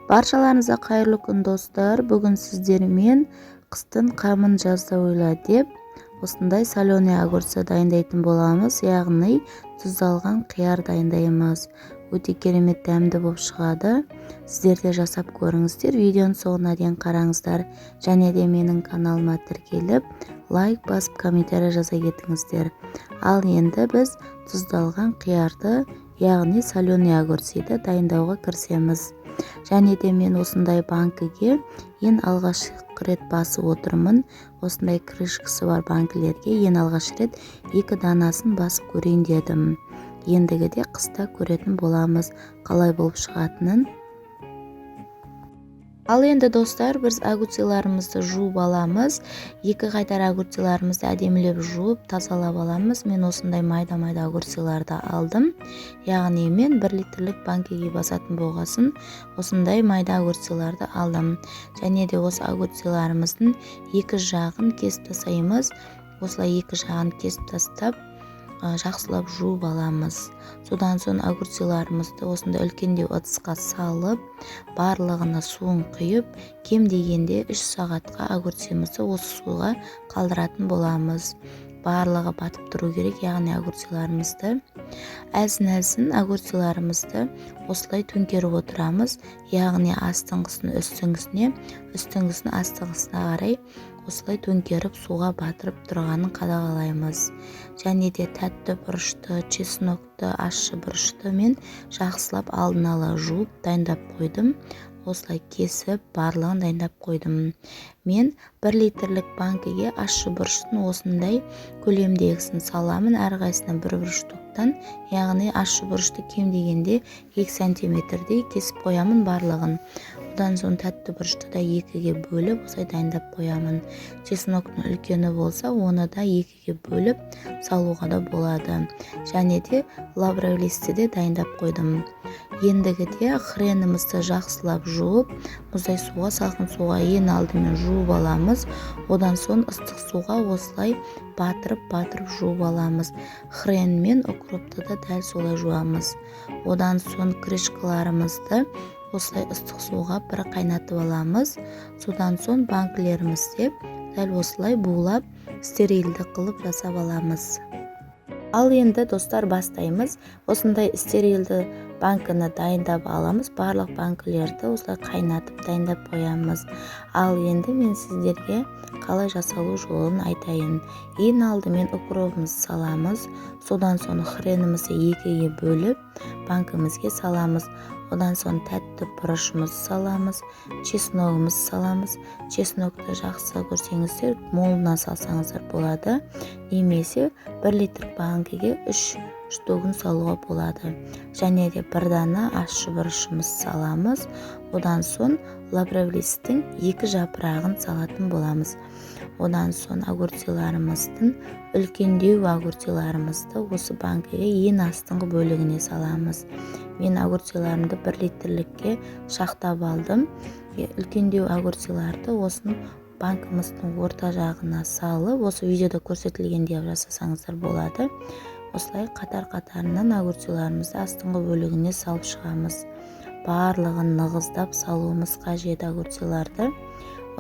Баршаларыңызға қайырлы күн достар. Бүгін сіздермен қыстың қамын жазда ойла деп осындай соленый огурцы дайындайтын боламыз, яғни тұздалған қияр дайындаймыз. Өте керемет дәмді болып шығады. Сіздер де жасап көріңіздер. Видеоның соңына дейін қараңыздар. Және де менің каналыма тіркеліп, лайк басып, комментарий жаза кетіңіздер. Ал енді біз тұздалған қиярды, яғни соленый огурцыды дайындауға кірісеміз. Және де мен осындай банкіге ең алғашқы рет басып отырмын. Осындай крышкасы бар банкілерге ең алғаш рет 2 данасын басып көрейін дедім. Ендігіде қыста көретін боламыз, қалай болып шығатынын. Ал енді достар, біз огурцыларымызды жуып аламыз. 2 қайтар огурцыларымызды әдемілеп жуып, тазалап аламыз. Мен осындай майда-майда огурцыларды алдым. Яғни мен 1 литрлік банкеге басатын болғасын, осындай майда огурцыларды алдым. Және де осы огурцыларымыздың 2 жағын кесіп тастаймыз. Осылай 2 жағын кесіп тастап, жақсылап жуып аламыз. Содан соң огурцыларымызды осында үлкендеу ыдысқа салып, барлығына суын құйып, кем дегенде 3 сағатқа огурцымызды осы суға қалдыратын боламыз. Барлығы батып тұру керек, яғни огурцыларымызды. Әлсін-әлсін огурцыларымызды осылай төңкеріп отырамыз, яғни астыңғысын үстіңгісіне, үстіңгісін астыңғысына қарай осылай төңкеріп суға батырып тұрғанын қадағалаймыз. Және де тәтті бұрышты, чеснокты, ащы бұрышты мен жақсылап алдын ала жуып дайындап қойдым. Осылай кесіп, барлығын дайындап қойдым. Мен 1 литрлік банкіге ащы бұрыштың осындай көлемдегісін саламын. Әрқайсысына 1 бұрыштықтан, яғни ащы бұрышты кем дегенде 2 сантиметрдей кесіп қоямын барлығын. Одан соң тәтті бұрышты да 2-ге бөліп, осылай дайындап қоямын. Чесноктың үлкені болса, оны да 2-ге бөліп салуға да болады. Және де лавровый де дайындап қойдым. Ендігіде хренімізді жақсылап жуып, мұздай суға, салқын суға ең алдымен жуып аламыз. Одан соң ыстық суға осылай батырып жуып аламыз. Хрен мен укропты да дәл солай жуамыз. Одан соң крышкаларымызды осылай ыстық суға бір қайнатып аламыз. Содан соң банкілерімізде дәл осылай булап, стерилді қылып жасап аламыз. Ал енді достар бастаймыз. Осындай стерилді банкіні дайындап аламыз. Барлық банкілерді осылай қайнатып дайындап қоямыз. Ал енді мен сіздерге қалай жасалу жолын айтайын. Ең алдымен укропымызды саламыз. Содан соң хренімізді 2-ге бөліп банкімізге саламыз. Одан соң тәтті бұрышымызды саламыз, чесногымызды саламыз. Чеснокты жақсы көрсеңіздер, молынан салсаңыздар болады. Немесе 1 литр банкіге 3 штугын салуға болады. Және де 1 дана ащы бұрышымызды саламыз. Одан соң лавровый 2 жапырағын салатын боламыз. Одан соң огурцыларымыздың үлкендеу огурцыларымызды осы банкіге ең астыңғы бөлігіне саламыз. Мен огурцыларымды 1 литрлікке шақтап алдым. Үлкендеу огурцыларды осының банкіміздің орта жағына салып, осы видеода көрсетілгендей жасасаңыздар болады. Осылай қатар-қатарынан огурцыларымызды астыңғы бөлігіне салып шығамыз. Барлығын нығыздап салуымыз қажет огурцыларды.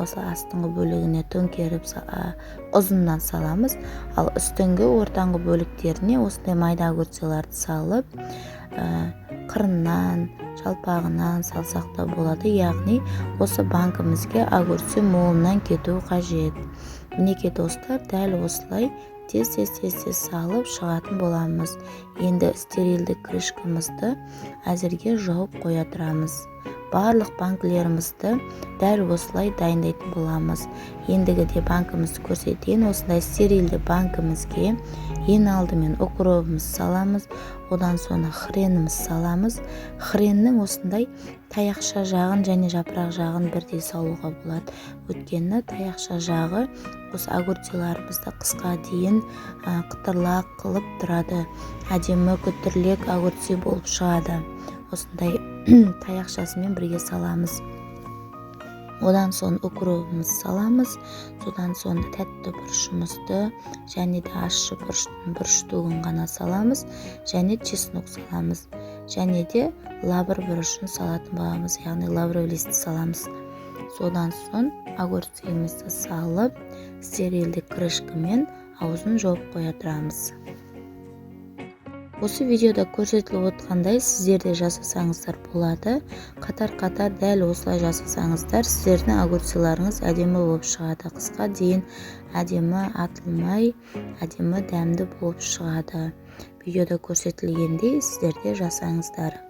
Осы астыңғы бөлігіне төңкеріп ұзыннан саламыз. Ал үстіңгі ортаңғы бөліктеріне осындай майда огурцыларды салып, қырынан, жалпағынан салсақ та болады. Яғни осы банкімізге огурцы молынан кету қажет. Мінекей достар, дәл осылай тез салып шығатын боламыз. Енді стерилді крышкамызды әзірге жауып қоя тұрамыз. Барлық банкілерімізді дәл осылай дайындайтын боламыз. Ендігіде банкімізді көрсетейін. Осындай стерилді банкімізге ең алдымен укропымызды саламыз. Одан соң хренімізді саламыз. Хреннің осындай таяқша жағын және жапырақ жағын бірдей салуға болады. Өткені таяқша жағы осы огурцыларымызды қысқа дейін қытырлақ қылып тұрады. Әдемі күтірлек огурцы болып шығады. Осындай таяқшасымен бірге саламыз. Одан соң укропымызды саламыз. Содан соң тәтті бұрышымызды және де ащы бұрыштың 1 штугын ғана саламыз. Және чеснок саламыз. және де лавр бұрышын салатын боламыз, яғни лавровый листті саламыз. Содан соң огурцыйымызды салып, стерильдік крышкамен аузын жауып қоя тұрамыз. Осы видеода көрсетіліп отқандай сіздерде жасасаңыздар болады. Қатар-қатар дәл осылай жасасаңыздар, сіздердің огурцыларыңыз әдемі болып шығады. Қысқа дейін әдемі атылмай, әдемі дәмді болып шығады. Видеода көрсетілгендей сіздерде жасаңыздар.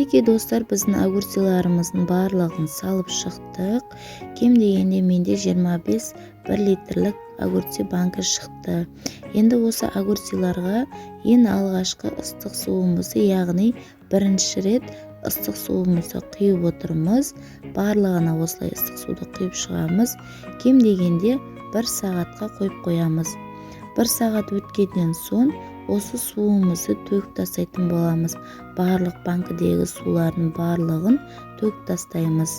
Мінекей достар, біздің огурцыларымыздың барлығын салып шықтық. Кем дегенде менде 25 1 литрлік огурцы банкі шықты. Енді осы огурцыларға ең алғашқы ыстық суымызды, яғни бірінші рет ыстық суымызды құйып отырмыз. Барлығына осылай ыстық суды құйып шығамыз. Кем дегенде 1 сағатқа қойып қоямыз. 1 сағат өткеннен соң осы суымызды төгіп тастайтын боламыз. Барлық банкідегі сулардың барлығын төгіп тастаймыз.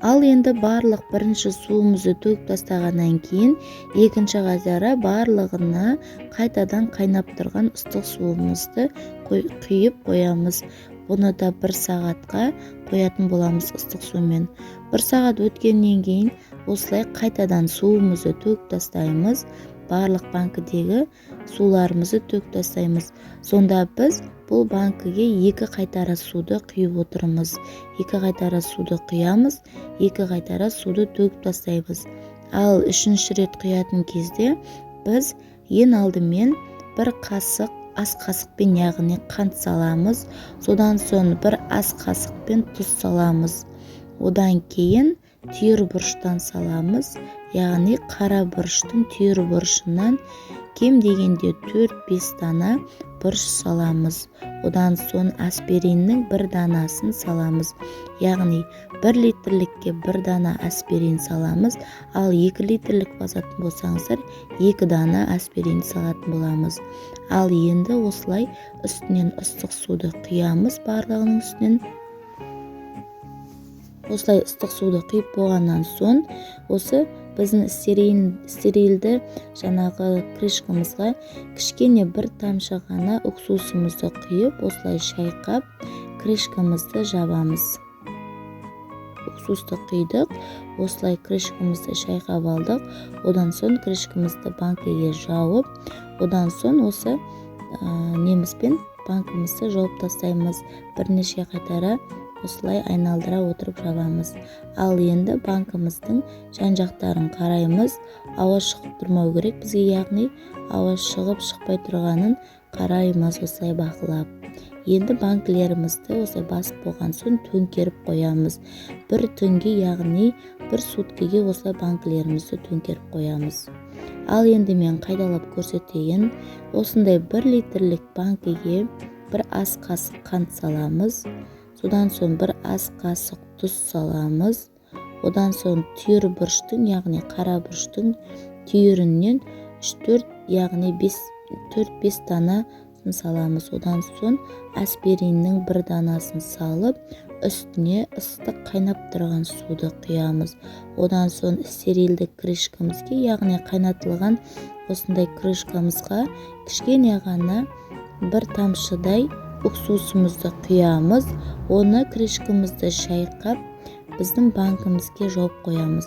Ал енді барлық бірінші суымызды төгіп тастағаннан кейін, екінші қатары барлығына қайтадан қайнап тұрған ыстық суымызды құйып қоямыз. Бұны да 1 сағатқа қоятын боламыз ыстық сумен. 1 сағат өткеннен кейін осылай қайтадан суымызды төгіп тастаймыз. Барлық банкідегі суларымызды төгіп тастаймыз. Сонда біз бұл банкіге 2 қайтара суды құйып отырмыз. 2 қайтара суды құямыз, 2 қайтара суды төгіп тастаймыз. Ал үшінші рет құятын кезде біз ең алдымен 1 қасық ас қасықпен, яғни қант саламыз. Содан соң 1 ас қасықпен тұз саламыз. Одан кейін түйір бұрыштан саламыз, яғни қара бұрыштың түйір бұрышынан кем дегенде 4-5 дана бұрыш саламыз. Одан соң аспириннің 1 данасын саламыз. Яғни 1 литрлікке 1 дана аспирин саламыз, ал 2 литрлік басатын болсаңыздар 2 дана аспирин салатын боламыз. Ал енді осылай үстінен ыстық суды құямыз барлығының үстінен. Осылай ыстық суды құйып болғаннан соң, осы біздің стерильді жаңағы крышкамызға кішкене 1 тамшы ғана уксусымызды құйып, осылай шайқап, крышкамызды жабамыз. Уксусты құйдық, осылай крышкамызды шайқап алдық. Одан соң крышкамызды банкіге жауып, одан соң осы немізбен банкімізді жауып тастаймыз. Бірнеше қайтара осылай айналдыра отырып жабамыз. Ал енді банкіміздің жан-жақтарын қараймыз. Ауа шығып тұрмау керек бізге, яғни ауа шығып шықпай тұрғанын қараймыз осылай бақылап. Енді банкілерімізді осылай басып болған соң төңкеріп қоямыз. 1 түнге, яғни 1 суткіге осылай банкілерімізді төңкеріп қоямыз. Ал енді мен қайталап көрсетейін. Осындай 1 литрлік банкіге 1 ас қасық қант саламыз. Содан соң 1 ас қасық тұз саламыз. Одан соң түйір бұрыштың, яғни қара бұрыштың түйірінен 3-4, яғни 4-5 дана саламыз. Одан соң аспириннің 1 данасын салып, үстіне ыстық қайнап тұрған суды құямыз. Одан соң стерильді крышкамызға, яғни қайнатылған осындай крышкамызға кішкене ғана 1 тамшыдай уксусымызды құямыз. Оны крышкамызды шайқап, біздің банкімізге жауып қоямыз.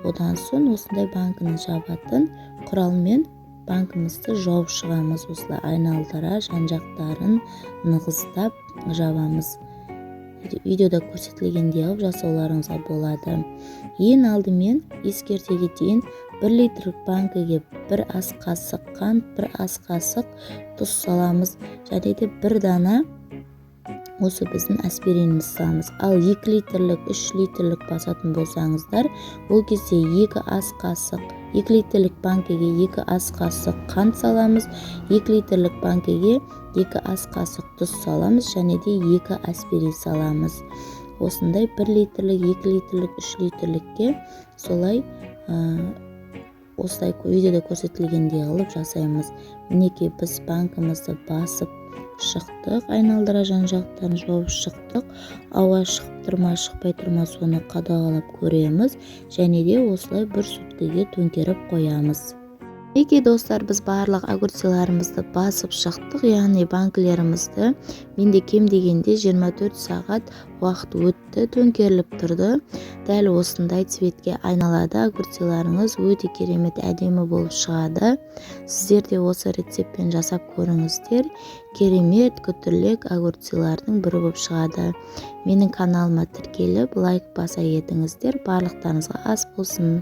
Одан соң осындай банкіні жабатын құралмен банкімізді жауып шығамыз. Осылай айналдыра жан-жақтарын нығыздап жабамыз. Видеода көрсетілгендей қылып жасауларыңызға болады. Ең алдымен ескерте кетейін, 1 литр банкіге 1 ас қасық қант, 1 ас қасық тұз саламыз. Және де 1 дана осы біздің аспириніміз саламыз. Ал 2 литрлік, 3 литрлік басатын болсаңыздар, ол кезде 2 ас қасық, 2 литрлік банкеге 2 ас қасық қант саламыз, 2 литрлік банкеге 2 ас қасық тұз саламыз, және де 2 аспирин саламыз. Осындай 1 литрлік, 2 литрлік, 3 литрлікке солай осылай видеода көрсетілгендей қылып жасаймыз. Мінекей біз банкымызды басып шықтық, айналдыра жан-жақтарын жауып шықтық. Ауа шығып тұрма, шықпай тұрма соны қадағалап көреміз, және де осылай бір суткаға төңкеріп қоямыз. Мінекей достар, біз барлық огурциларымызды басып шықтық, яғни банкілерімізді. Менде кем дегенде 24 сағат уақыт өтті, төңкеріліп тұрды. Дәл осындай цветке айналады. Огурциларыңыз өте керемет әдемі болып шығады. Сіздер де осы рецептпен жасап көріңіздер. Керемет күтірлік огурцилардың бірі болып шығады. Менің каналыма тіркеліп, лайк баса етіңіздер. Барлықтарыңызға ас болсын.